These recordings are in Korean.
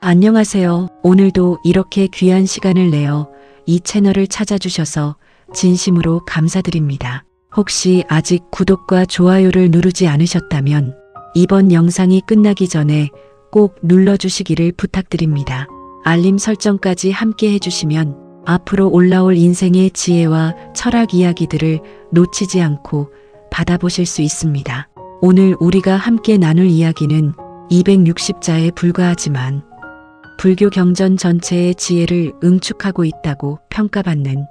안녕하세요. 오늘도 이렇게 귀한 시간을 내어 이 채널을 찾아주셔서 진심으로 감사드립니다. 혹시 아직 구독과 좋아요를 누르지 않으셨다면 이번 영상이 끝나기 전에 꼭 눌러주시기를 부탁드립니다. 알림 설정까지 함께 해주시면 앞으로 올라올 인생의 지혜와 철학 이야기들을 놓치지 않고 받아보실 수 있습니다. 오늘 우리가 함께 나눌 이야기는 260자에 불과하지만 불교 경전 전체의 지혜를 응축하고 있다고 평가받는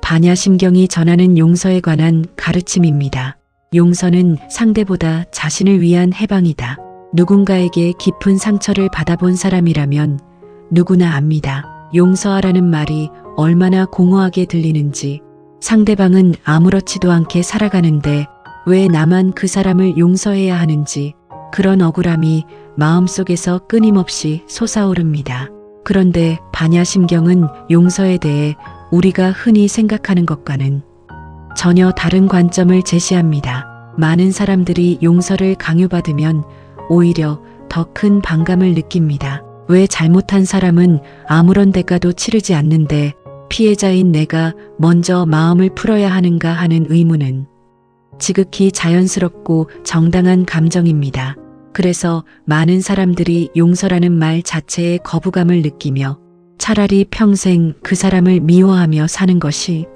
반야심경이 전하는 용서에 관한 가르침입니다. 용서는 상대보다 자신을 위한 해방이다. 누군가에게 깊은 상처를 받아본 사람이라면 누구나 압니다. 용서하라는 말이 얼마나 공허하게 들리는지, 상대방은 아무렇지도 않게 살아가는데 왜 나만 그 사람을 용서해야 하는지, 그런 억울함이 마음속에서 끊임없이 솟아오릅니다. 그런데 반야심경은 용서에 대해 우리가 흔히 생각하는 것과는 전혀 다른 관점을 제시합니다. 많은 사람들이 용서를 강요받으면 오히려 더 큰 반감을 느낍니다. 왜 잘못한 사람은 아무런 대가도 치르지 않는데 피해자인 내가 먼저 마음을 풀어야 하는가 하는 의문은 지극히 자연스럽고 정당한 감정입니다. 그래서 많은 사람들이 용서라는 말 자체에 거부감을 느끼며 차라리 평생 그 사람을 미워하며 사는 것이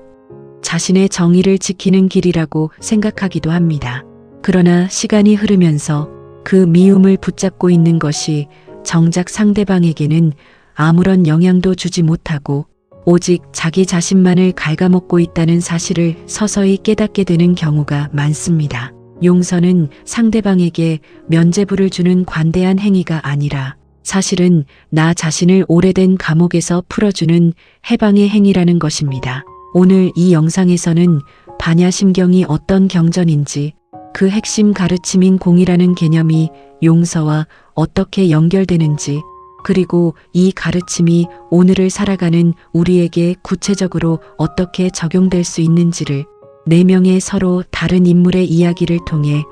자신의 정의를 지키는 길이라고 생각하기도 합니다. 그러나 시간이 흐르면서 그 미움을 붙잡고 있는 것이 정작 상대방에게는 아무런 영향도 주지 못하고 오직 자기 자신만을 갉아먹고 있다는 사실을 서서히 깨닫게 되는 경우가 많습니다. 용서는 상대방에게 면죄부를 주는 관대한 행위가 아니라 사실은 나 자신을 오래된 감옥에서 풀어주는 해방의 행위라는 것입니다. 오늘 이 영상에서는 반야심경이 어떤 경전인지, 그 핵심 가르침인 공이라는 개념이 용서와 어떻게 연결되는지, 그리고 이 가르침이 오늘을 살아가는 우리에게 구체적으로 어떻게 적용될 수 있는지를 4명의 서로 다른 인물의 이야기를 통해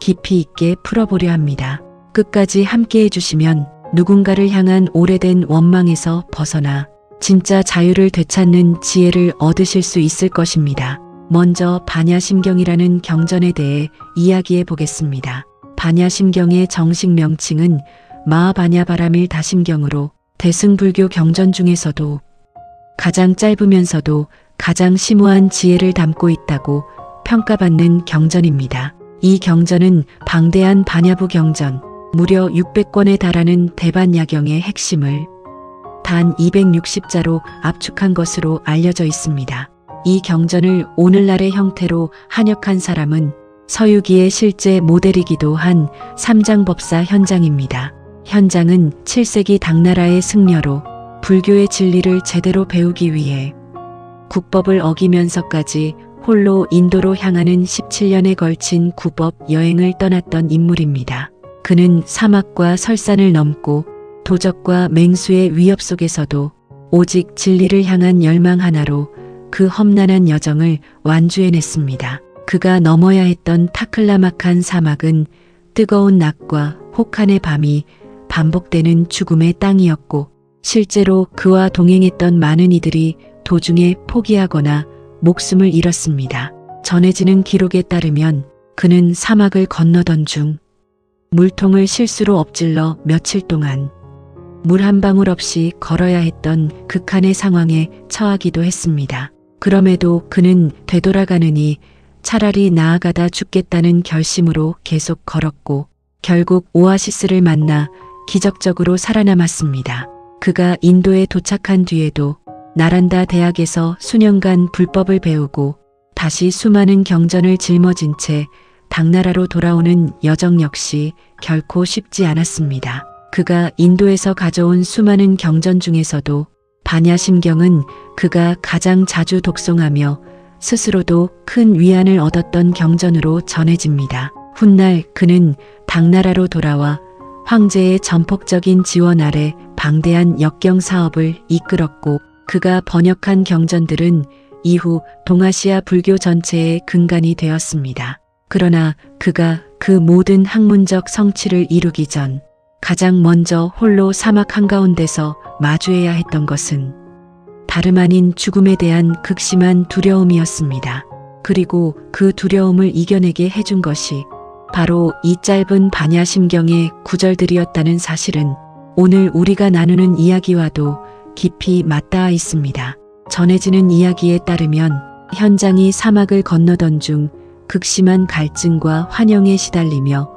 깊이 있게 풀어보려 합니다. 끝까지 함께 해주시면 누군가를 향한 오래된 원망에서 벗어나 진짜 자유를 되찾는 지혜를 얻으실 수 있을 것입니다. 먼저 반야심경이라는 경전에 대해 이야기해 보겠습니다. 반야심경의 정식 명칭은 마하바냐바라밀 다심경으로 대승불교 경전 중에서도 가장 짧으면서도 가장 심오한 지혜를 담고 있다고 평가받는 경전입니다. 이 경전은 방대한 반야부 경전, 무려 600권에 달하는 대반야경의 핵심을 단 260자로 압축한 것으로 알려져 있습니다. 이 경전을 오늘날의 형태로 한역한 사람은 서유기의 실제 모델이기도 한 삼장법사 현장입니다. 현장은 7세기 당나라의 승려로 불교의 진리를 제대로 배우기 위해 국법을 어기면서까지 홀로 인도로 향하는 17년에 걸친 구법 여행을 떠났던 인물입니다. 그는 사막과 설산을 넘고 도적과 맹수의 위협 속에서도 오직 진리를 향한 열망 하나로 그 험난한 여정을 완주해냈습니다. 그가 넘어야 했던 타클라마칸 사막은 뜨거운 낮과 혹한의 밤이 반복되는 죽음의 땅이었고, 실제로 그와 동행했던 많은 이들이 도중에 포기하거나 목숨을 잃었습니다. 전해지는 기록에 따르면 그는 사막을 건너던 중 물통을 실수로 엎질러 며칠 동안 물 한 방울 없이 걸어야 했던 극한의 상황에 처하기도 했습니다. 그럼에도 그는 되돌아가느니 차라리 나아가다 죽겠다는 결심으로 계속 걸었고 결국 오아시스를 만나 기적적으로 살아남았습니다. 그가 인도에 도착한 뒤에도 나란다 대학에서 수년간 불법을 배우고 다시 수많은 경전을 짊어진 채 당나라로 돌아오는 여정 역시 결코 쉽지 않았습니다. 그가 인도에서 가져온 수많은 경전 중에서도 반야심경은 그가 가장 자주 독송하며 스스로도 큰 위안을 얻었던 경전으로 전해집니다. 훗날 그는 당나라로 돌아와 황제의 전폭적인 지원 아래 방대한 역경 사업을 이끌었고, 그가 번역한 경전들은 이후 동아시아 불교 전체의 근간이 되었습니다. 그러나 그가 그 모든 학문적 성취를 이루기 전 가장 먼저 홀로 사막 한가운데서 마주해야 했던 것은 다름 아닌 죽음에 대한 극심한 두려움이었습니다. 그리고 그 두려움을 이겨내게 해준 것이 바로 이 짧은 반야심경의 구절들이었다는 사실은 오늘 우리가 나누는 이야기와도 깊이 맞닿아 있습니다. 전해지는 이야기에 따르면 현장이 사막을 건너던 중 극심한 갈증과 환영에 시달리며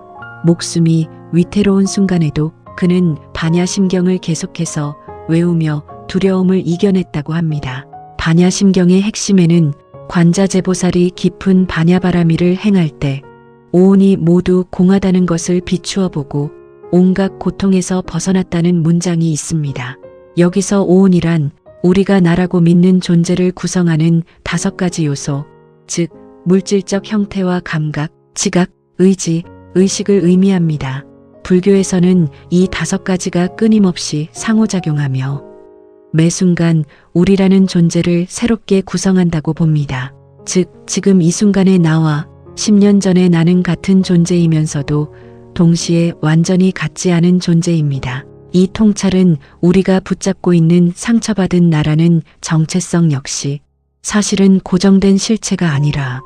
목숨이 위태로운 순간에도 그는 반야심경을 계속해서 외우며 두려움을 이겨냈다고 합니다. 반야심경의 핵심에는 관자재보살이 깊은 반야바라미를 행할 때 오온이 모두 공하다는 것을 비추어 보고 온갖 고통에서 벗어났다는 문장이 있습니다. 여기서 오온이란 우리가 나라고 믿는 존재를 구성하는 5가지 요소, 즉 물질적 형태와 감각, 지각, 의지, 의식을 의미합니다. 불교에서는 이 5가지가 끊임없이 상호작용하며 매 순간 우리라는 존재를 새롭게 구성한다고 봅니다. 즉 지금 이 순간의 나와 10년 전의 나는 같은 존재이면서도 동시에 완전히 같지 않은 존재입니다. 이 통찰은 우리가 붙잡고 있는 상처받은 나라는 정체성 역시 사실은 고정된 실체가 아니라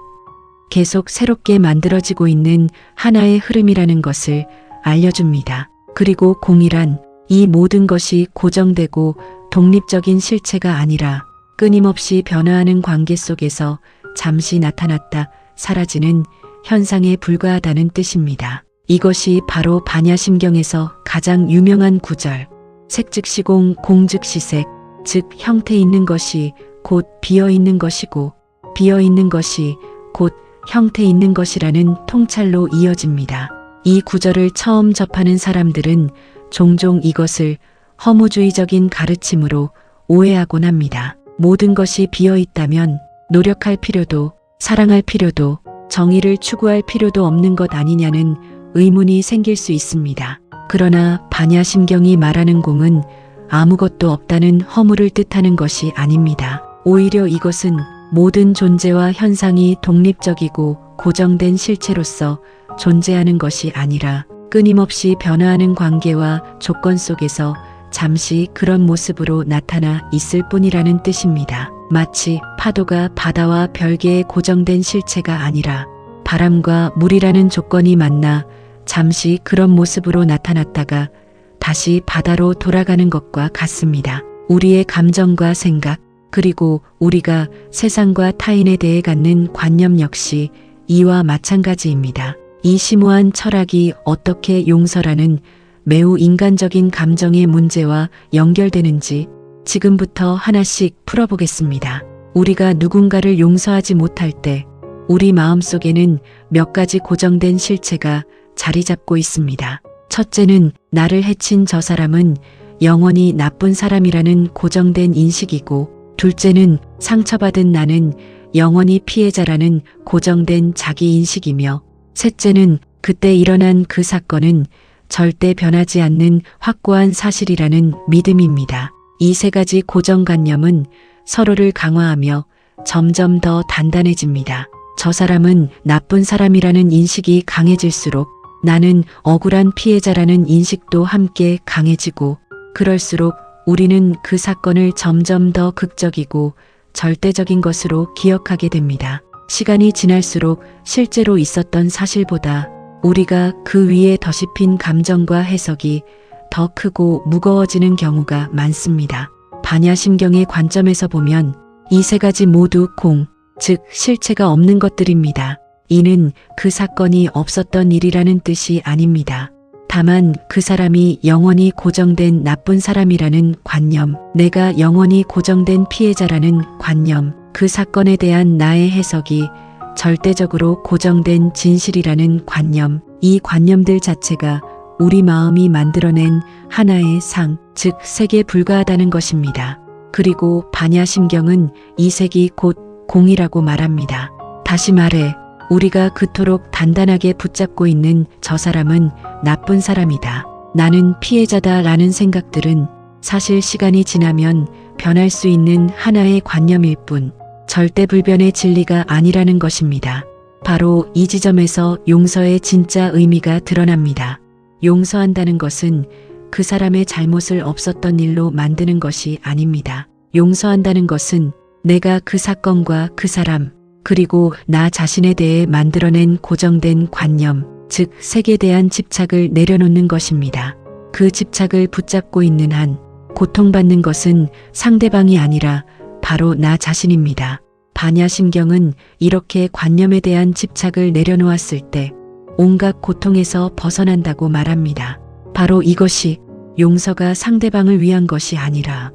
계속 새롭게 만들어지고 있는 하나의 흐름이라는 것을 알려줍니다. 그리고 공이란 이 모든 것이 고정되고 독립적인 실체가 아니라 끊임없이 변화하는 관계 속에서 잠시 나타났다 사라지는 현상에 불과하다는 뜻입니다. 이것이 바로 반야심경에서 가장 유명한 구절, 색즉시공 공즉시색, 즉 형태 있는 것이 곧 비어 있는 것이고 비어 있는 것이 곧 형태 있는 것이라는 통찰로 이어집니다. 이 구절을 처음 접하는 사람들은 종종 이것을 허무주의적인 가르침으로 오해하곤 합니다. 모든 것이 비어 있다면 노력할 필요도 사랑할 필요도 정의를 추구할 필요도 없는 것 아니냐는 의문이 생길 수 있습니다. 그러나 반야심경이 말하는 공은 아무것도 없다는 허무를 뜻하는 것이 아닙니다. 오히려 이것은 모든 존재와 현상이 독립적이고 고정된 실체로서 존재하는 것이 아니라 끊임없이 변화하는 관계와 조건 속에서 잠시 그런 모습으로 나타나 있을 뿐이라는 뜻입니다. 마치 파도가 바다와 별개의 고정된 실체가 아니라 바람과 물이라는 조건이 만나 잠시 그런 모습으로 나타났다가 다시 바다로 돌아가는 것과 같습니다. 우리의 감정과 생각, 그리고 우리가 세상과 타인에 대해 갖는 관념 역시 이와 마찬가지입니다. 이 심오한 철학이 어떻게 용서라는 매우 인간적인 감정의 문제와 연결되는지 지금부터 하나씩 풀어보겠습니다. 우리가 누군가를 용서하지 못할 때 우리 마음속에는 몇 가지 고정된 실체가 자리 잡고 있습니다. 첫째는 나를 해친 저 사람은 영원히 나쁜 사람이라는 고정된 인식이고, 둘째는 상처받은 나는 영원히 피해자라는 고정된 자기인식이며, 셋째는 그때 일어난 그 사건은 절대 변하지 않는 확고한 사실이라는 믿음입니다. 이 3가지 고정관념은 서로를 강화하며 점점 더 단단해집니다. 저 사람은 나쁜 사람이라는 인식이 강해질수록 나는 억울한 피해자라는 인식도 함께 강해지고, 그럴수록 우리는 그 사건을 점점 더 극적이고 절대적인 것으로 기억하게 됩니다. 시간이 지날수록 실제로 있었던 사실보다 우리가 그 위에 덧입힌 감정과 해석이 더 크고 무거워지는 경우가 많습니다. 반야심경의 관점에서 보면 이 3가지 모두 공, 즉 실체가 없는 것들입니다. 이는 그 사건이 없었던 일이라는 뜻이 아닙니다. 다만 그 사람이 영원히 고정된 나쁜 사람이라는 관념, 내가 영원히 고정된 피해자라는 관념, 그 사건에 대한 나의 해석이 절대적으로 고정된 진실이라는 관념, 이 관념들 자체가 우리 마음이 만들어낸 하나의 상, 즉 색에 불과하다는 것입니다. 그리고 반야심경은 이 색이 곧 공이라고 말합니다. 다시 말해 우리가 그토록 단단하게 붙잡고 있는 저 사람은 나쁜 사람이다, 나는 피해자다 라는 생각들은 사실 시간이 지나면 변할 수 있는 하나의 관념일 뿐 절대불변의 진리가 아니라는 것입니다. 바로 이 지점에서 용서의 진짜 의미가 드러납니다. 용서한다는 것은 그 사람의 잘못을 없었던 일로 만드는 것이 아닙니다. 용서한다는 것은 내가 그 사건과 그 사람, 그리고 나 자신에 대해 만들어낸 고정된 관념, 즉 색에 대한 집착을 내려놓는 것입니다. 그 집착을 붙잡고 있는 한 고통받는 것은 상대방이 아니라 바로 나 자신입니다. 반야심경은 이렇게 관념에 대한 집착을 내려놓았을 때 온갖 고통에서 벗어난다고 말합니다. 바로 이것이 용서가 상대방을 위한 것이 아니라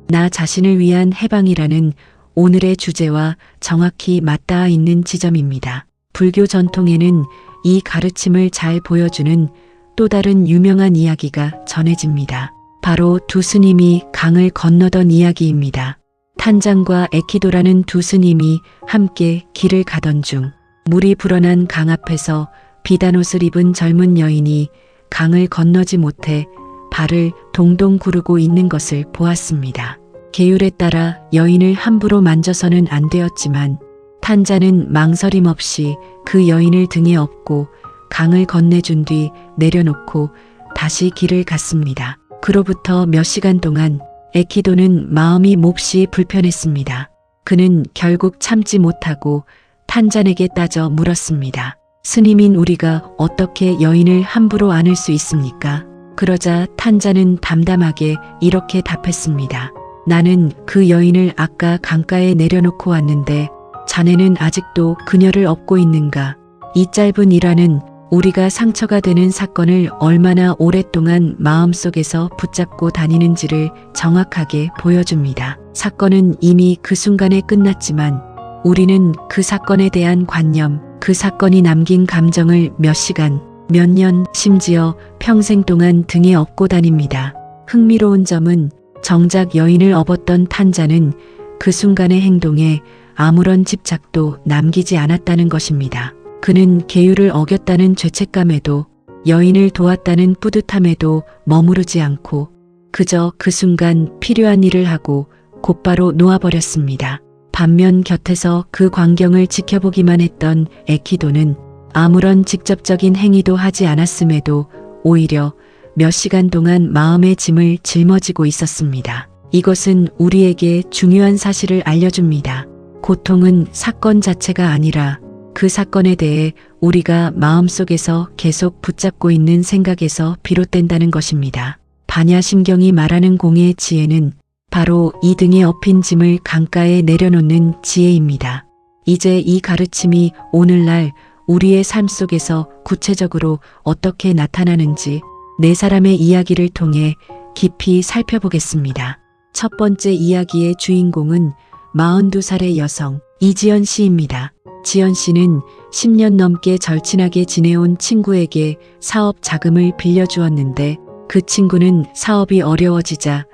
나 자신을 위한 해방이라는 오늘의 주제와 정확히 맞닿아 있는 지점입니다. 불교 전통에는 이 가르침을 잘 보여주는 또 다른 유명한 이야기가 전해집니다. 바로 두 스님이 강을 건너던 이야기입니다. 탄장과 에키도라는 두 스님이 함께 길을 가던 중 물이 불어난 강 앞에서 비단옷을 입은 젊은 여인이 강을 건너지 못해 발을 동동 구르고 있는 것을 보았습니다. 계율에 따라 여인을 함부로 만져서는 안 되었지만 탄자는 망설임 없이 그 여인을 등에 업고 강을 건네준 뒤 내려놓고 다시 길을 갔습니다. 그로부터 몇 시간 동안 에키도는 마음이 몹시 불편했습니다. 그는 결국 참지 못하고 탄잔에게 따져 물었습니다. 스님인 우리가 어떻게 여인을 함부로 안을 수 있습니까? 그러자 탄잔은 담담하게 이렇게 답했습니다. 나는 그 여인을 아까 강가에 내려놓고 왔는데 자네는 아직도 그녀를 업고 있는가? 이 짧은 일화는 우리가 상처가 되는 사건을 얼마나 오랫동안 마음속에서 붙잡고 다니는지를 정확하게 보여줍니다. 사건은 이미 그 순간에 끝났지만 우리는 그 사건에 대한 관념, 그 사건이 남긴 감정을 몇 시간, 몇 년, 심지어 평생 동안 등에 업고 다닙니다. 흥미로운 점은 정작 여인을 업었던 탄자는 그 순간의 행동에 아무런 집착도 남기지 않았다는 것입니다. 그는 계율을 어겼다는 죄책감에도 여인을 도왔다는 뿌듯함에도 머무르지 않고 그저 그 순간 필요한 일을 하고 곧바로 놓아버렸습니다. 반면 곁에서 그 광경을 지켜보기만 했던 에키도는 아무런 직접적인 행위도 하지 않았음에도 오히려 몇 시간 동안 마음의 짐을 짊어지고 있었습니다. 이것은 우리에게 중요한 사실을 알려줍니다. 고통은 사건 자체가 아니라 그 사건에 대해 우리가 마음속에서 계속 붙잡고 있는 생각에서 비롯된다는 것입니다. 반야심경이 말하는 공의 지혜는 바로 이 등에 업힌 짐을 강가에 내려놓는 지혜입니다. 이제 이 가르침이 오늘날 우리의 삶 속에서 구체적으로 어떻게 나타나는지 네 사람의 이야기를 통해 깊이 살펴보겠습니다. 첫 번째 이야기의 주인공은 42살의 여성 이지연 씨입니다. 지연 씨는 10년 넘게 절친하게 지내온 친구에게 사업 자금을 빌려주었는데 그 친구는 사업이 어려워지자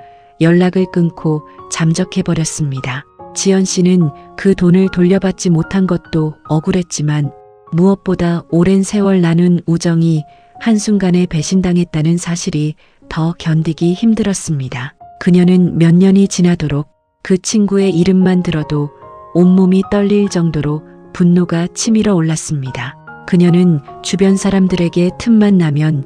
연락을 끊고 잠적해버렸습니다. 지연 씨는 그 돈을 돌려받지 못한 것도 억울했지만 무엇보다 오랜 세월 나눈 우정이 한순간에 배신당했다는 사실이 더 견디기 힘들었습니다. 그녀는 몇 년이 지나도록 그 친구의 이름만 들어도 온몸이 떨릴 정도로 분노가 치밀어 올랐습니다. 그녀는 주변 사람들에게 틈만 나면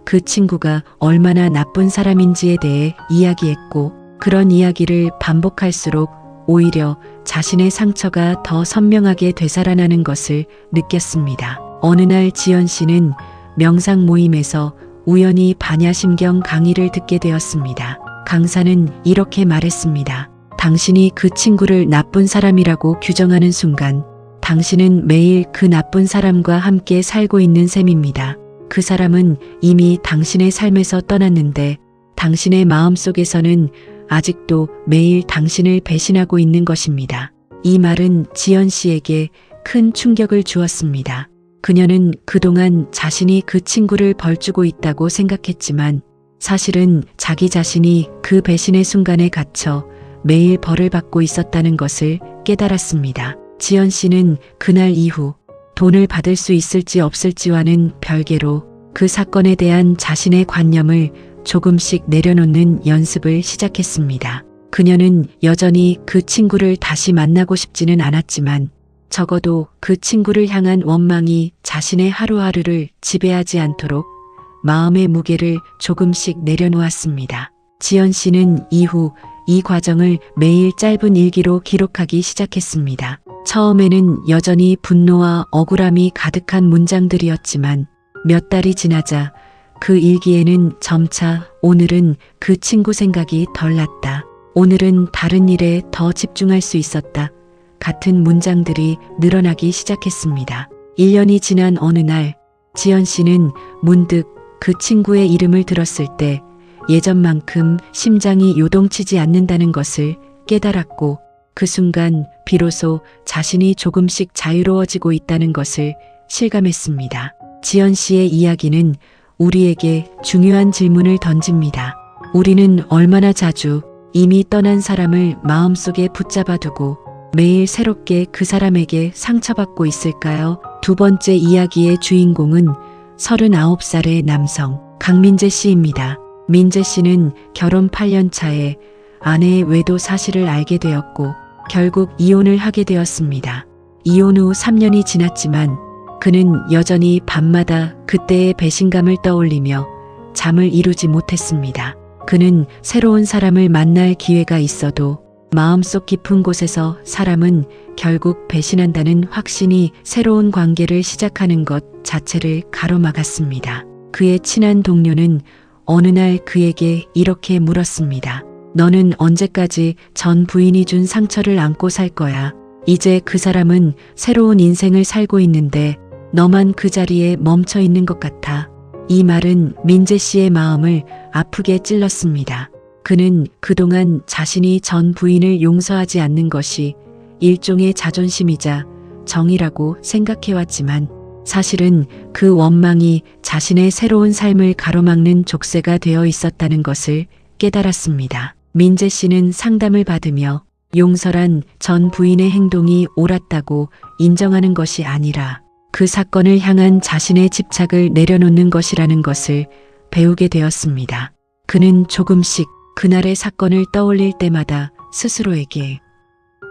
그 친구가 얼마나 나쁜 사람인지에 대해 이야기했고 그런 이야기를 반복할수록 오히려 자신의 상처가 더 선명하게 되살아나는 것을 느꼈습니다. 어느 날 지연 씨는 명상 모임에서 우연히 반야심경 강의를 듣게 되었습니다. 강사는 이렇게 말했습니다. 당신이 그 친구를 나쁜 사람이라고 규정하는 순간 당신은 매일 그 나쁜 사람과 함께 살고 있는 셈입니다. 그 사람은 이미 당신의 삶에서 떠났는데 당신의 마음속에서는 아직도 매일 당신을 배신하고 있는 것입니다. 이 말은 지연 씨에게 큰 충격을 주었습니다. 그녀는 그동안 자신이 그 친구를 벌주고 있다고 생각했지만 사실은 자기 자신이 그 배신의 순간에 갇혀 매일 벌을 받고 있었다는 것을 깨달았습니다. 지연 씨는 그날 이후 돈을 받을 수 있을지 없을지와는 별개로 그 사건에 대한 자신의 관념을 조금씩 내려놓는 연습을 시작했습니다. 그녀는 여전히 그 친구를 다시 만나고 싶지는 않았지만 적어도 그 친구를 향한 원망이 자신의 하루하루를 지배하지 않도록 마음의 무게를 조금씩 내려놓았습니다. 지연 씨는 이후 이 과정을 매일 짧은 일기로 기록하기 시작했습니다. 처음에는 여전히 분노와 억울함이 가득한 문장들이었지만 몇 달이 지나자 그 일기에는 점차 오늘은 그 친구 생각이 덜 났다. 오늘은 다른 일에 더 집중할 수 있었다. 같은 문장들이 늘어나기 시작했습니다. 1년이 지난 어느 날 지연 씨는 문득 그 친구의 이름을 들었을 때 예전만큼 심장이 요동치지 않는다는 것을 깨달았고 그 순간 비로소 자신이 조금씩 자유로워지고 있다는 것을 실감했습니다. 지연 씨의 이야기는 우리에게 중요한 질문을 던집니다. 우리는 얼마나 자주 이미 떠난 사람을 마음속에 붙잡아두고 매일 새롭게 그 사람에게 상처받고 있을까요? 두 번째 이야기의 주인공은 39살의 남성 강민재 씨입니다. 민재 씨는 결혼 8년 차에 아내의 외도 사실을 알게 되었고 결국 이혼을 하게 되었습니다. 이혼 후 3년이 지났지만 그는 여전히 밤마다 그때의 배신감을 떠올리며 잠을 이루지 못했습니다. 그는 새로운 사람을 만날 기회가 있어도 마음속 깊은 곳에서 사람은 결국 배신한다는 확신이 새로운 관계를 시작하는 것 자체를 가로막았습니다. 그의 친한 동료는 어느 날 그에게 이렇게 물었습니다. 너는 언제까지 전 부인이 준 상처를 안고 살 거야? 이제 그 사람은 새로운 인생을 살고 있는데 너만 그 자리에 멈춰 있는 것 같아. 이 말은 민재 씨의 마음을 아프게 찔렀습니다. 그는 그동안 자신이 전 부인을 용서하지 않는 것이 일종의 자존심이자 정의라고 생각해왔지만 사실은 그 원망이 자신의 새로운 삶을 가로막는 족쇄가 되어 있었다는 것을 깨달았습니다. 민재 씨는 상담을 받으며 용서란 전 부인의 행동이 옳았다고 인정하는 것이 아니라 그 사건을 향한 자신의 집착을 내려놓는 것이라는 것을 배우게 되었습니다. 그는 조금씩 그날의 사건을 떠올릴 때마다 스스로에게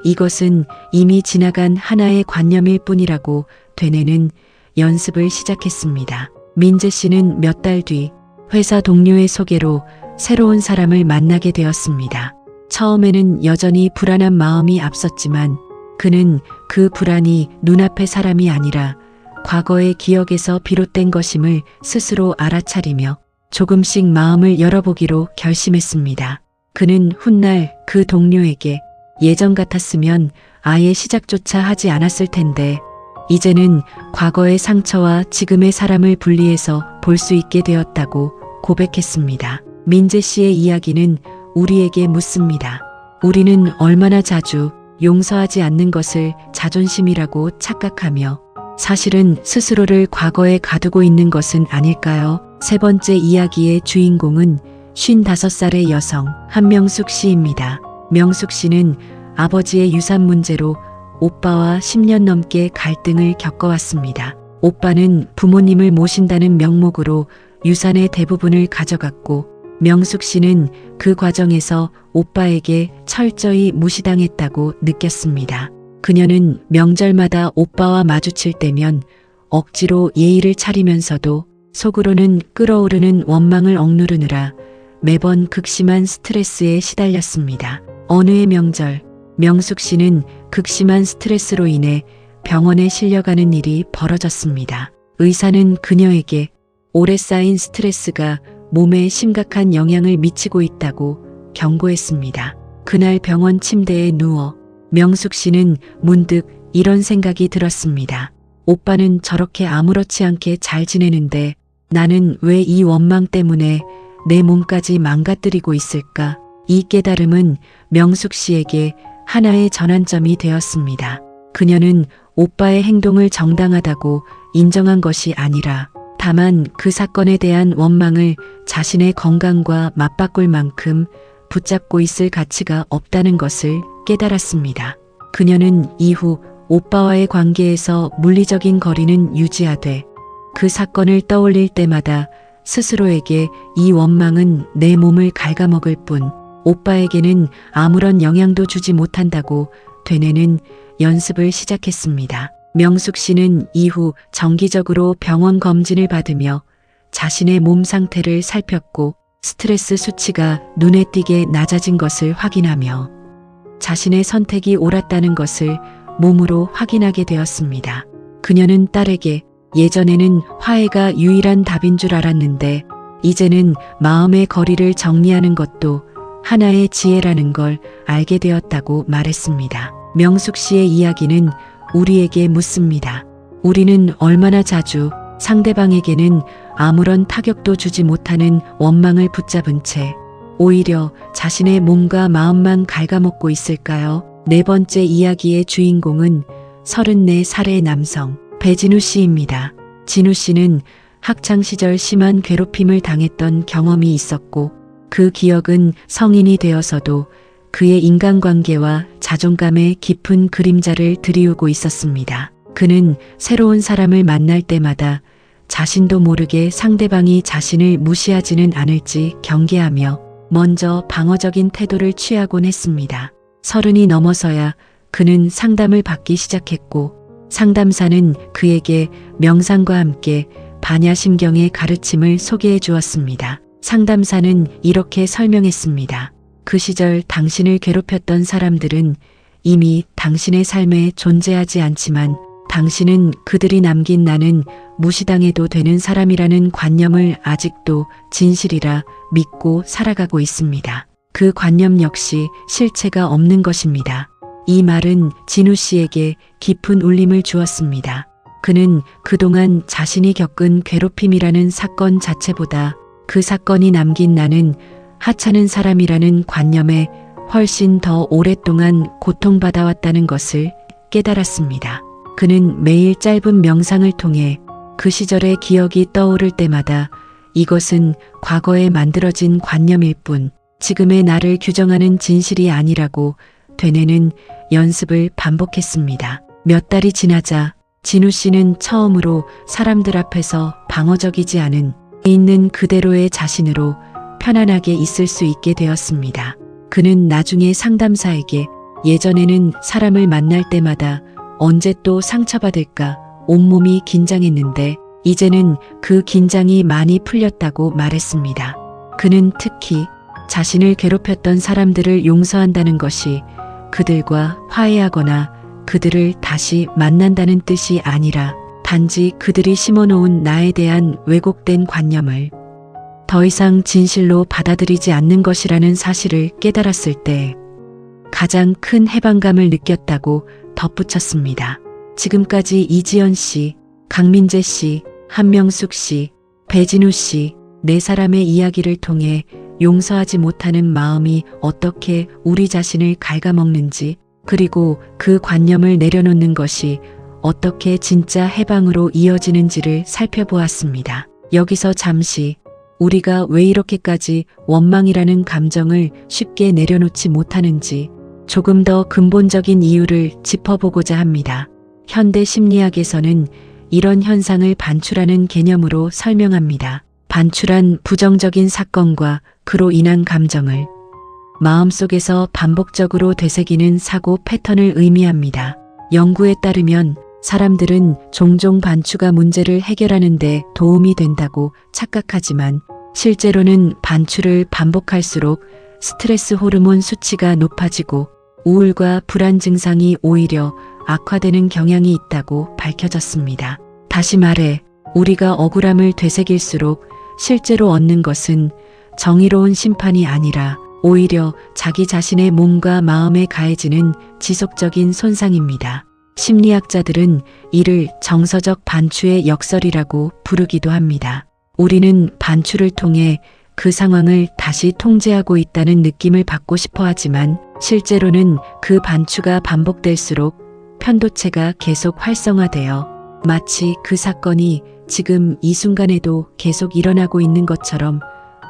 이것은 이미 지나간 하나의 관념일 뿐이라고 되뇌는 연습을 시작했습니다. 민재 씨는 몇 달 뒤 회사 동료의 소개로 새로운 사람을 만나게 되었습니다. 처음에는 여전히 불안한 마음이 앞섰지만 그는 그 불안이 눈앞의 사람이 아니라 과거의 기억에서 비롯된 것임을 스스로 알아차리며 조금씩 마음을 열어보기로 결심했습니다. 그는 훗날 그 동료에게 예전 같았으면 아예 시작조차 하지 않았을 텐데 이제는 과거의 상처와 지금의 사람을 분리해서 볼 수 있게 되었다고 고백했습니다. 민재 씨의 이야기는 우리에게 묻습니다. 우리는 얼마나 자주 용서하지 않는 것을 자존심이라고 착각하며 사실은 스스로를 과거에 가두고 있는 것은 아닐까요? 세 번째 이야기의 주인공은 55살의 여성 한명숙 씨입니다. 명숙 씨는 아버지의 유산 문제로 오빠와 10년 넘게 갈등을 겪어왔습니다. 오빠는 부모님을 모신다는 명목으로 유산의 대부분을 가져갔고 명숙 씨는 그 과정에서 오빠에게 철저히 무시당했다고 느꼈습니다. 그녀는 명절마다 오빠와 마주칠 때면 억지로 예의를 차리면서도 속으로는 끓어오르는 원망을 억누르느라 매번 극심한 스트레스에 시달렸습니다. 어느 해 명절, 명숙 씨는 극심한 스트레스로 인해 병원에 실려가는 일이 벌어졌습니다. 의사는 그녀에게 오래 쌓인 스트레스가 몸에 심각한 영향을 미치고 있다고 경고했습니다. 그날 병원 침대에 누워 명숙 씨는 문득 이런 생각이 들었습니다. 오빠는 저렇게 아무렇지 않게 잘 지내는데 나는 왜 이 원망 때문에 내 몸까지 망가뜨리고 있을까? 이 깨달음은 명숙 씨에게 하나의 전환점이 되었습니다. 그녀는 오빠의 행동을 정당하다고 인정한 것이 아니라 다만 그 사건에 대한 원망을 자신의 건강과 맞바꿀 만큼 붙잡고 있을 가치가 없다는 것을 깨달았습니다. 그녀는 이후 오빠와의 관계에서 물리적인 거리는 유지하되 그 사건을 떠올릴 때마다 스스로에게 이 원망은 내 몸을 갉아먹을 뿐 오빠에게는 아무런 영향도 주지 못한다고 되뇌는 연습을 시작했습니다. 명숙 씨는 이후 정기적으로 병원 검진을 받으며 자신의 몸 상태를 살폈고 스트레스 수치가 눈에 띄게 낮아진 것을 확인하며 자신의 선택이 옳았다는 것을 몸으로 확인하게 되었습니다. 그녀는 딸에게 예전에는 화해가 유일한 답인 줄 알았는데 이제는 마음의 거리를 정리하는 것도 하나의 지혜라는 걸 알게 되었다고 말했습니다. 명숙 씨의 이야기는 우리에게 묻습니다. 우리는 얼마나 자주 상대방에게는 아무런 타격도 주지 못하는 원망을 붙잡은 채 오히려 자신의 몸과 마음만 갉아먹고 있을까요? 네 번째 이야기의 주인공은 34살의 남성 배진우 씨입니다. 진우 씨는 학창시절 심한 괴롭힘을 당했던 경험이 있었고 그 기억은 성인이 되어서도 그의 인간관계와 자존감에 깊은 그림자를 들이우고 있었습니다. 그는 새로운 사람을 만날 때마다 자신도 모르게 상대방이 자신을 무시하지는 않을지 경계하며 먼저 방어적인 태도를 취하곤 했습니다. 30이 넘어서야 그는 상담을 받기 시작했고 상담사는 그에게 명상과 함께 반야심경의 가르침을 소개해 주었습니다. 상담사는 이렇게 설명했습니다. 그 시절 당신을 괴롭혔던 사람들은 이미 당신의 삶에 존재하지 않지만 당신은 그들이 남긴 나는 무시당해도 되는 사람이라는 관념을 아직도 진실이라 믿고 살아가고 있습니다. 그 관념 역시 실체가 없는 것입니다. 이 말은 진우 씨에게 깊은 울림을 주었습니다. 그는 그동안 자신이 겪은 괴롭힘이라는 사건 자체보다 그 사건이 남긴 나는 하찮은 사람이라는 관념에 훨씬 더 오랫동안 고통받아왔다는 것을 깨달았습니다. 그는 매일 짧은 명상을 통해 그 시절의 기억이 떠오를 때마다 이것은 과거에 만들어진 관념일 뿐 지금의 나를 규정하는 진실이 아니라고 되뇌는 연습을 반복했습니다. 몇 달이 지나자 진우 씨는 처음으로 사람들 앞에서 방어적이지 않은 있는 그대로의 자신으로 편안하게 있을 수 있게 되었습니다. 그는 나중에 상담사에게 예전에는 사람을 만날 때마다 언제 또 상처받을까 온몸이 긴장했는데 이제는 그 긴장이 많이 풀렸다고 말했습니다. 그는 특히 자신을 괴롭혔던 사람들을 용서한다는 것이 그들과 화해하거나 그들을 다시 만난다는 뜻이 아니라 단지 그들이 심어놓은 나에 대한 왜곡된 관념을 더 이상 진실로 받아들이지 않는 것이라는 사실을 깨달았을 때 가장 큰 해방감을 느꼈다고 덧붙였습니다. 지금까지 이지연 씨, 강민재 씨, 한명숙 씨, 배진우 씨, 네 사람의 이야기를 통해 용서하지 못하는 마음이 어떻게 우리 자신을 갉아먹는지 그리고 그 관념을 내려놓는 것이 어떻게 진짜 해방으로 이어지는지를 살펴보았습니다. 여기서 잠시 우리가 왜 이렇게까지 원망이라는 감정을 쉽게 내려놓지 못하는지 조금 더 근본적인 이유를 짚어보고자 합니다. 현대 심리학에서는 이런 현상을 반추라는 개념으로 설명합니다. 반추란 부정적인 사건과 그로 인한 감정을 마음속에서 반복적으로 되새기는 사고 패턴을 의미합니다. 연구에 따르면 사람들은 종종 반추가 문제를 해결하는 데 도움이 된다고 착각하지만 실제로는 반추를 반복할수록 스트레스 호르몬 수치가 높아지고 우울과 불안 증상이 오히려 악화되는 경향이 있다고 밝혀졌습니다. 다시 말해 우리가 억울함을 되새길수록 실제로 얻는 것은 정의로운 심판이 아니라 오히려 자기 자신의 몸과 마음에 가해지는 지속적인 손상입니다. 심리학자들은 이를 정서적 반추의 역설이라고 부르기도 합니다. 우리는 반추를 통해 그 상황을 다시 통제하고 있다는 느낌을 받고 싶어 하지만 실제로는 그 반추가 반복될수록 편도체가 계속 활성화되어 마치 그 사건이 지금 이 순간에도 계속 일어나고 있는 것처럼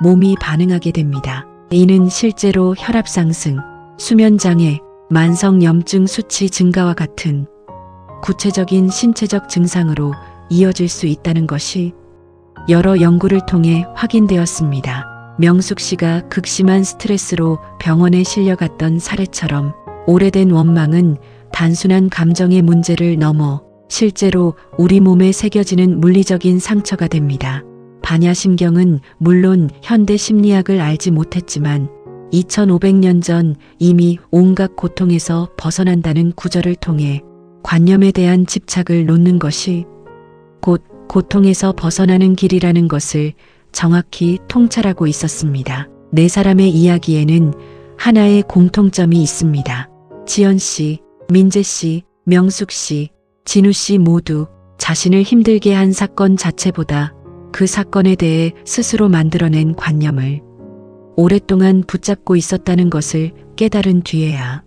몸이 반응하게 됩니다. 이는 실제로 혈압 상승, 수면 장애, 만성 염증 수치 증가와 같은 구체적인 신체적 증상으로 이어질 수 있다는 것이 여러 연구를 통해 확인되었습니다. 명숙 씨가 극심한 스트레스로 병원에 실려갔던 사례처럼 오래된 원망은 단순한 감정의 문제를 넘어 실제로 우리 몸에 새겨지는 물리적인 상처가 됩니다. 반야심경은 물론 현대 심리학을 알지 못했지만 2500년 전 이미 온갖 고통에서 벗어난다는 구절을 통해 관념에 대한 집착을 놓는 것이 곧 고통에서 벗어나는 길이라는 것을 정확히 통찰하고 있었습니다. 네 사람의 이야기에는 하나의 공통점이 있습니다. 지연 씨, 민재 씨, 명숙 씨, 진우 씨 모두 자신을 힘들게 한 사건 자체보다 그 사건에 대해 스스로 만들어낸 관념을 오랫동안 붙잡고 있었다는 것을 깨달은 뒤에야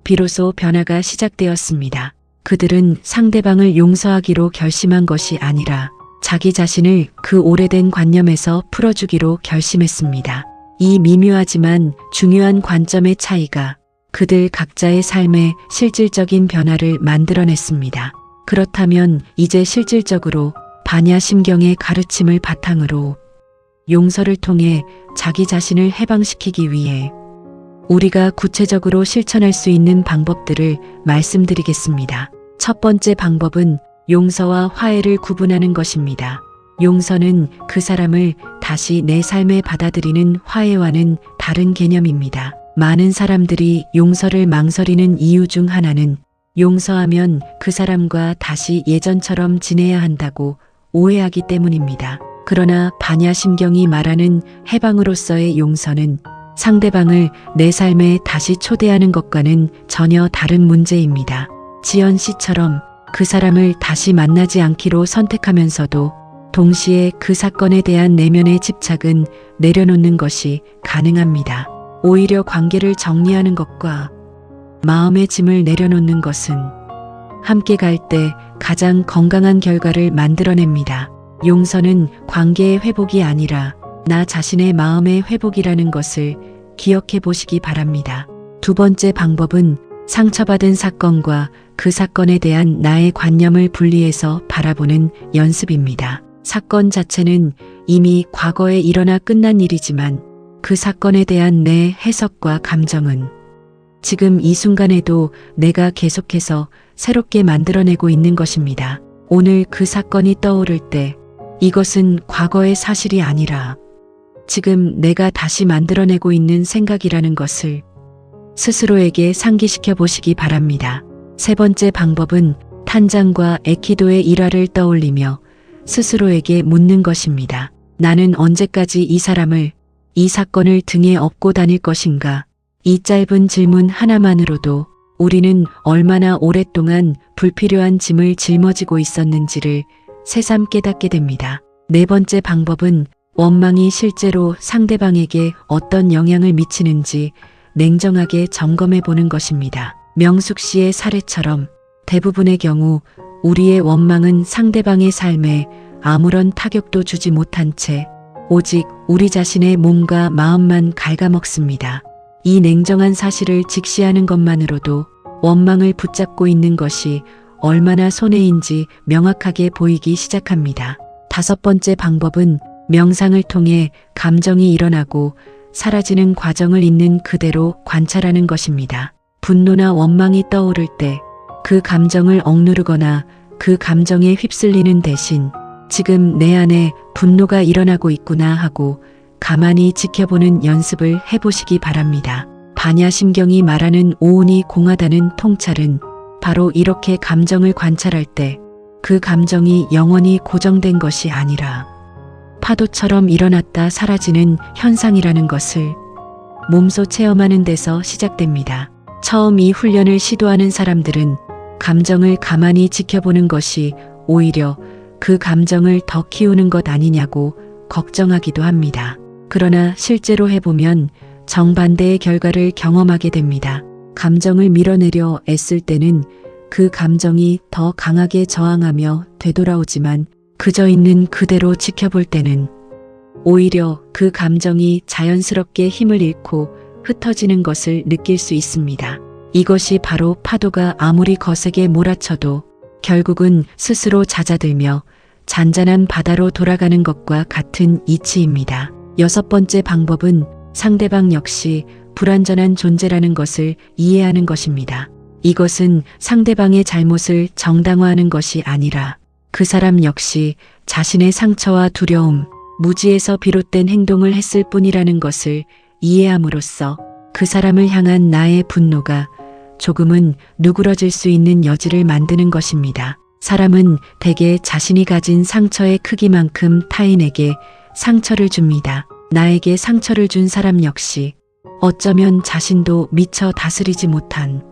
비로소 변화가 시작되었습니다. 그들은 상대방을 용서하기로 결심한 것이 아니라 자기 자신을 그 오래된 관념에서 풀어주기로 결심했습니다. 이 미묘하지만 중요한 관점의 차이가 그들 각자의 삶에 실질적인 변화를 만들어냈습니다. 그렇다면 이제 실질적으로 반야심경의 가르침을 바탕으로 용서를 통해 자기 자신을 해방시키기 위해 우리가 구체적으로 실천할 수 있는 방법들을 말씀드리겠습니다. 첫 번째 방법은 용서와 화해를 구분하는 것입니다. 용서는 그 사람을 다시 내 삶에 받아들이는 화해와는 다른 개념입니다. 많은 사람들이 용서를 망설이는 이유 중 하나는 용서하면 그 사람과 다시 예전처럼 지내야 한다고 오해하기 때문입니다. 그러나 반야심경이 말하는 해방으로서의 용서는 상대방을 내 삶에 다시 초대하는 것과는 전혀 다른 문제입니다. 지연 씨처럼 그 사람을 다시 만나지 않기로 선택하면서도 동시에 그 사건에 대한 내면의 집착은 내려놓는 것이 가능합니다. 오히려 관계를 정리하는 것과 마음의 짐을 내려놓는 것은 함께 갈 때 가장 건강한 결과를 만들어냅니다. 용서는 관계의 회복이 아니라 나 자신의 마음의 회복이라는 것을 기억해 보시기 바랍니다. 두 번째 방법은 상처받은 사건과 그 사건에 대한 나의 관념을 분리해서 바라보는 연습입니다. 사건 자체는 이미 과거에 일어나 끝난 일이지만 그 사건에 대한 내 해석과 감정은 지금 이 순간에도 내가 계속해서 새롭게 만들어내고 있는 것입니다. 오늘 그 사건이 떠오를 때 이것은 과거의 사실이 아니라 지금 내가 다시 만들어내고 있는 생각이라는 것을 스스로에게 상기시켜 보시기 바랍니다. 세 번째 방법은 탄장과 에키도의 일화를 떠올리며 스스로에게 묻는 것입니다. 나는 언제까지 이 사람을, 이 사건을 등에 업고 다닐 것인가? 이 짧은 질문 하나만으로도 우리는 얼마나 오랫동안 불필요한 짐을 짊어지고 있었는지를 새삼 깨닫게 됩니다. 네 번째 방법은 원망이 실제로 상대방에게 어떤 영향을 미치는지 냉정하게 점검해 보는 것입니다. 명숙 씨의 사례처럼 대부분의 경우 우리의 원망은 상대방의 삶에 아무런 타격도 주지 못한 채 오직 우리 자신의 몸과 마음만 갉아먹습니다. 이 냉정한 사실을 직시하는 것만으로도 원망을 붙잡고 있는 것이 얼마나 손해인지 명확하게 보이기 시작합니다. 다섯 번째 방법은 명상을 통해 감정이 일어나고 사라지는 과정을 있는 그대로 관찰하는 것입니다. 분노나 원망이 떠오를 때 그 감정을 억누르거나 그 감정에 휩쓸리는 대신 지금 내 안에 분노가 일어나고 있구나 하고 가만히 지켜보는 연습을 해보시기 바랍니다. 반야심경이 말하는 오온이 공하다는 통찰은 바로 이렇게 감정을 관찰할 때 그 감정이 영원히 고정된 것이 아니라 파도처럼 일어났다 사라지는 현상이라는 것을 몸소 체험하는 데서 시작됩니다. 처음 이 훈련을 시도하는 사람들은 감정을 가만히 지켜보는 것이 오히려 그 감정을 더 키우는 것 아니냐고 걱정하기도 합니다. 그러나 실제로 해보면 정반대의 결과를 경험하게 됩니다. 감정을 밀어내려 애쓸 때는 그 감정이 더 강하게 저항하며 되돌아오지만 그저 있는 그대로 지켜볼 때는 오히려 그 감정이 자연스럽게 힘을 잃고 흩어지는 것을 느낄 수 있습니다. 이것이 바로 파도가 아무리 거세게 몰아쳐도 결국은 스스로 잦아들며 잔잔한 바다로 돌아가는 것과 같은 이치입니다. 여섯 번째 방법은 상대방 역시 불완전한 존재라는 것을 이해하는 것입니다. 이것은 상대방의 잘못을 정당화하는 것이 아니라 그 사람 역시 자신의 상처와 두려움, 무지에서 비롯된 행동을 했을 뿐이라는 것을 이해함으로써 그 사람을 향한 나의 분노가 조금은 누그러질 수 있는 여지를 만드는 것입니다. 사람은 대개 자신이 가진 상처의 크기만큼 타인에게 상처를 줍니다. 나에게 상처를 준 사람 역시 어쩌면 자신도 미처 다스리지 못한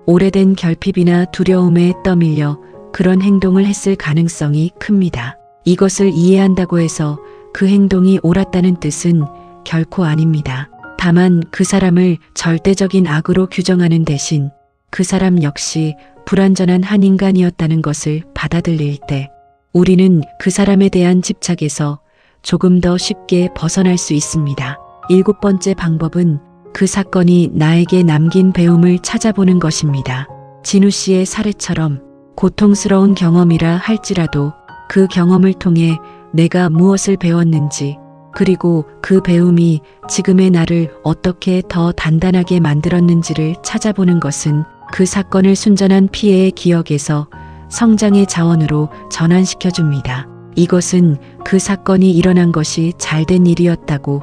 오래된 결핍이나 두려움에 떠밀려 그런 행동을 했을 가능성이 큽니다. 이것을 이해한다고 해서 그 행동이 옳았다는 뜻은 결코 아닙니다. 다만 그 사람을 절대적인 악으로 규정하는 대신 그 사람 역시 불완전한 한 인간이었다는 것을 받아들일 때 우리는 그 사람에 대한 집착에서 조금 더 쉽게 벗어날 수 있습니다. 7번째 방법은 그 사건이 나에게 남긴 배움을 찾아보는 것입니다. 진우 씨의 사례처럼 고통스러운 경험이라 할지라도 그 경험을 통해 내가 무엇을 배웠는지, 그리고 그 배움이 지금의 나를 어떻게 더 단단하게 만들었는지를 찾아보는 것은 그 사건을 순전한 피해의 기억에서 성장의 자원으로 전환시켜 줍니다. 이것은 그 사건이 일어난 것이 잘된 일이었다고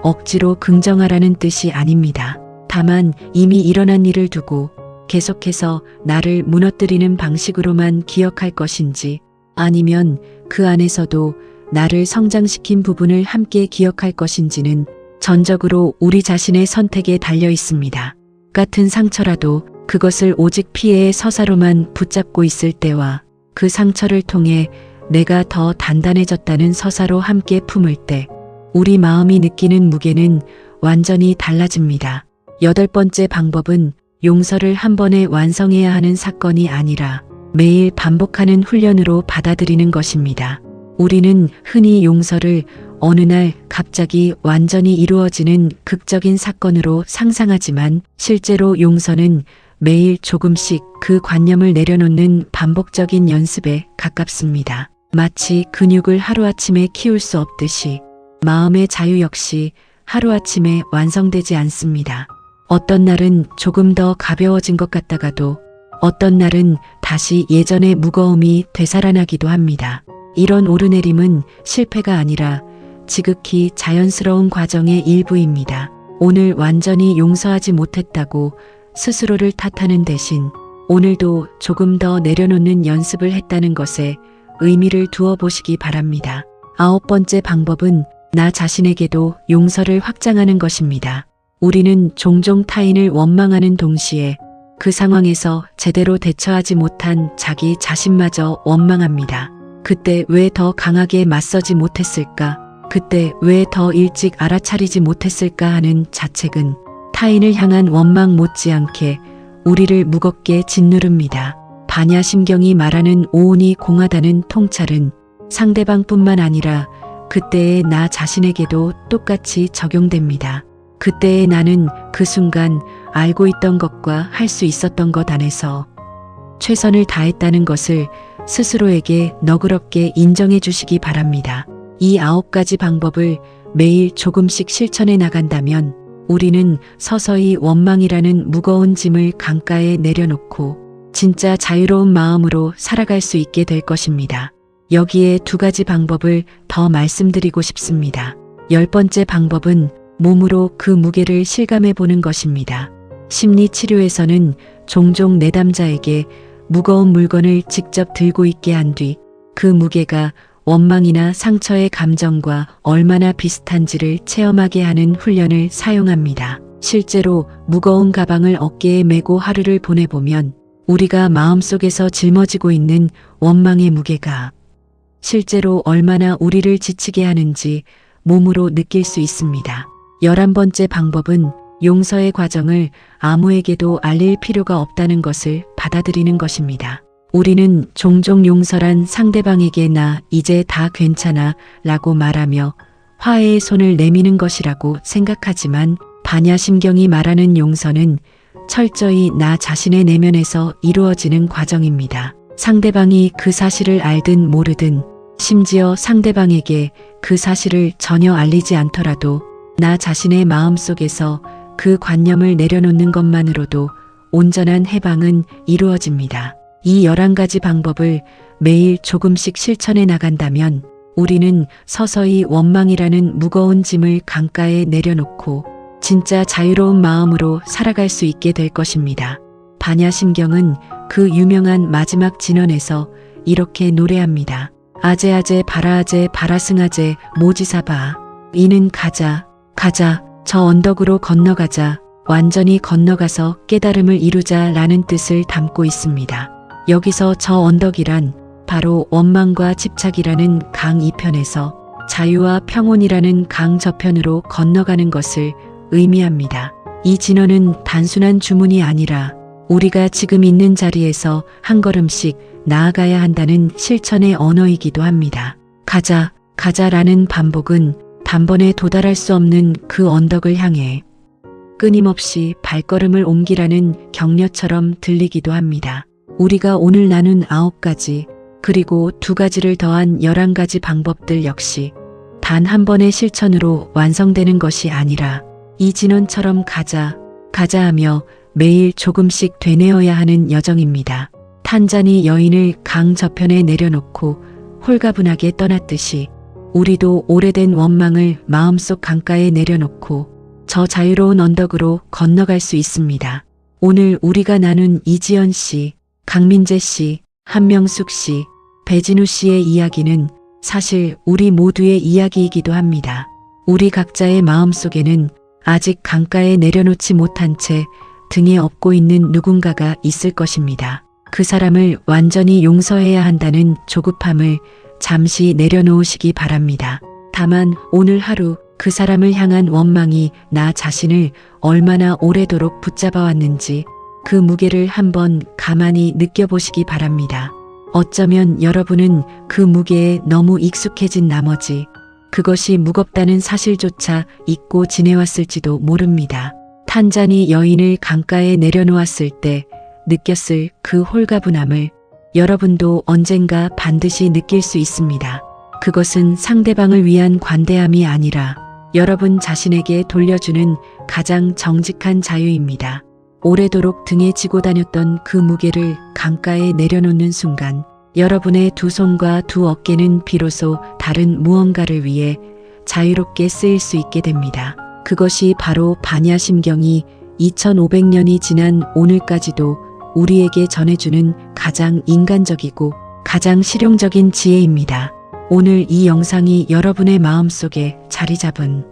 억지로 긍정하라는 뜻이 아닙니다. 다만 이미 일어난 일을 두고 계속해서 나를 무너뜨리는 방식으로만 기억할 것인지, 아니면 그 안에서도 나를 성장시킨 부분을 함께 기억할 것인지는 전적으로 우리 자신의 선택에 달려 있습니다. 같은 상처라도 그것을 오직 피해의 서사로만 붙잡고 있을 때와 그 상처를 통해 내가 더 단단해졌다는 서사로 함께 품을 때 우리 마음이 느끼는 무게는 완전히 달라집니다. 8번째 방법은 용서를 한 번에 완성해야 하는 사건이 아니라 매일 반복하는 훈련으로 받아들이는 것입니다. 우리는 흔히 용서를 어느 날 갑자기 완전히 이루어지는 극적인 사건으로 상상하지만 실제로 용서는 매일 조금씩 그 관념을 내려놓는 반복적인 연습에 가깝습니다. 마치 근육을 하루아침에 키울 수 없듯이 마음의 자유 역시 하루아침에 완성되지 않습니다. 어떤 날은 조금 더 가벼워진 것 같다가도 어떤 날은 다시 예전의 무거움이 되살아나기도 합니다. 이런 오르내림은 실패가 아니라 지극히 자연스러운 과정의 일부입니다. 오늘 완전히 용서하지 못했다고 스스로를 탓하는 대신 오늘도 조금 더 내려놓는 연습을 했다는 것에 의미를 두어 보시기 바랍니다. 9번째 방법은 나 자신에게도 용서를 확장하는 것입니다. 우리는 종종 타인을 원망하는 동시에 그 상황에서 제대로 대처하지 못한 자기 자신마저 원망합니다. 그때 왜 더 강하게 맞서지 못했을까? 그때 왜 더 일찍 알아차리지 못했을까 하는 자책은 타인을 향한 원망 못지않게 우리를 무겁게 짓누릅니다. 반야심경이 말하는 오온이 공하다는 통찰은 상대방뿐만 아니라 그때의 나 자신에게도 똑같이 적용됩니다. 그때의 나는 그 순간 알고 있던 것과 할 수 있었던 것 안에서 최선을 다했다는 것을 스스로에게 너그럽게 인정해 주시기 바랍니다. 이 9가지 방법을 매일 조금씩 실천해 나간다면 우리는 서서히 원망이라는 무거운 짐을 강가에 내려놓고 진짜 자유로운 마음으로 살아갈 수 있게 될 것입니다. 여기에 2가지 방법을 더 말씀드리고 싶습니다. 10번째 방법은 몸으로 그 무게를 실감해 보는 것입니다. 심리치료에서는 종종 내담자에게 무거운 물건을 직접 들고 있게 한 뒤 그 무게가 원망이나 상처의 감정과 얼마나 비슷한지를 체험하게 하는 훈련을 사용합니다. 실제로 무거운 가방을 어깨에 메고 하루를 보내보면 우리가 마음속에서 짊어지고 있는 원망의 무게가 실제로 얼마나 우리를 지치게 하는지 몸으로 느낄 수 있습니다. 11번째 방법은 용서의 과정을 아무에게도 알릴 필요가 없다는 것을 받아들이는 것입니다. 우리는 종종 용서란 상대방에게 나 이제 다 괜찮아 라고 말하며 화해의 손을 내미는 것이라고 생각하지만 반야심경이 말하는 용서는 철저히 나 자신의 내면에서 이루어지는 과정입니다. 상대방이 그 사실을 알든 모르든 심지어 상대방에게 그 사실을 전혀 알리지 않더라도 나 자신의 마음속에서 그 관념을 내려놓는 것만으로도 온전한 해방은 이루어집니다. 이 11가지 방법을 매일 조금씩 실천해 나간다면 우리는 서서히 원망이라는 무거운 짐을 강가에 내려놓고 진짜 자유로운 마음으로 살아갈 수 있게 될 것입니다. 반야심경은 그 유명한 마지막 진언에서 이렇게 노래합니다. 아제아제 바라아제 바라승아제 모지사바. 이는 가자, 가자, 저 언덕으로 건너가자, 완전히 건너가서 깨달음을 이루자 라는 뜻을 담고 있습니다. 여기서 저 언덕이란 바로 원망과 집착이라는 강 이편에서 자유와 평온이라는 강 저편으로 건너가는 것을 의미합니다. 이 진언은 단순한 주문이 아니라 우리가 지금 있는 자리에서 한 걸음씩 나아가야 한다는 실천의 언어이기도 합니다. 가자, 가자라는 반복은 단번에 도달할 수 없는 그 언덕을 향해 끊임없이 발걸음을 옮기라는 격려처럼 들리기도 합니다. 우리가 오늘 나눈 9가지 그리고 2가지를 더한 11가지 방법들 역시 단 한 번의 실천으로 완성되는 것이 아니라 이 진언처럼 가자, 가자 하며 매일 조금씩 되뇌어야 하는 여정입니다. 탄자니 여인을 강 저편에 내려놓고 홀가분하게 떠났듯이 우리도 오래된 원망을 마음속 강가에 내려놓고 저 자유로운 언덕으로 건너갈 수 있습니다. 오늘 우리가 나눈 이지연 씨, 강민재 씨, 한명숙 씨, 배진우 씨의 이야기는 사실 우리 모두의 이야기이기도 합니다. 우리 각자의 마음속에는 아직 강가에 내려놓지 못한 채 등에 업고 있는 누군가가 있을 것입니다. 그 사람을 완전히 용서해야 한다는 조급함을 잠시 내려놓으시기 바랍니다. 다만 오늘 하루 그 사람을 향한 원망이 나 자신을 얼마나 오래도록 붙잡아 왔는지 그 무게를 한번 가만히 느껴보시기 바랍니다. 어쩌면 여러분은 그 무게에 너무 익숙해진 나머지 그것이 무겁다는 사실조차 잊고 지내왔을지도 모릅니다. 탄자니 여인을 강가에 내려놓았을 때 느꼈을 그 홀가분함을 여러분도 언젠가 반드시 느낄 수 있습니다. 그것은 상대방을 위한 관대함이 아니라 여러분 자신에게 돌려주는 가장 정직한 자유입니다. 오래도록 등에 지고 다녔던 그 무게를 강가에 내려놓는 순간 여러분의 두 손과 두 어깨는 비로소 다른 무언가를 위해 자유롭게 쓰일 수 있게 됩니다. 그것이 바로 반야심경이 2500년이 지난 오늘까지도 우리에게 전해주는 가장 인간적이고 가장 실용적인 지혜입니다. 오늘 이 영상이 여러분의 마음속에 자리 잡은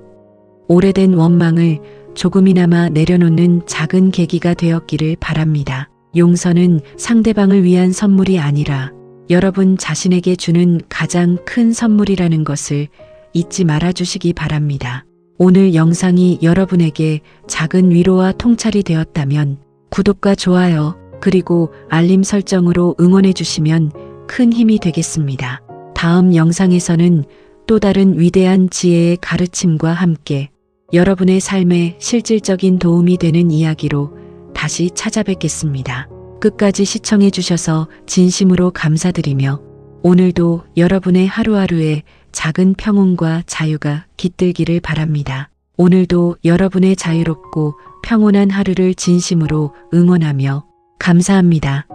오래된 원망을 조금이나마 내려놓는 작은 계기가 되었기를 바랍니다. 용서는 상대방을 위한 선물이 아니라 여러분 자신에게 주는 가장 큰 선물이라는 것을 잊지 말아주시기 바랍니다. 오늘 영상이 여러분에게 작은 위로와 통찰이 되었다면 구독과 좋아요 그리고 알림 설정으로 응원해 주시면 큰 힘이 되겠습니다. 다음 영상에서는 또 다른 위대한 지혜의 가르침과 함께 여러분의 삶에 실질적인 도움이 되는 이야기로 다시 찾아뵙겠습니다. 끝까지 시청해 주셔서 진심으로 감사드리며 오늘도 여러분의 하루하루에 작은 평온과 자유가 깃들기를 바랍니다. 오늘도 여러분의 자유롭고 평온한 하루를 진심으로 응원하며 감사합니다.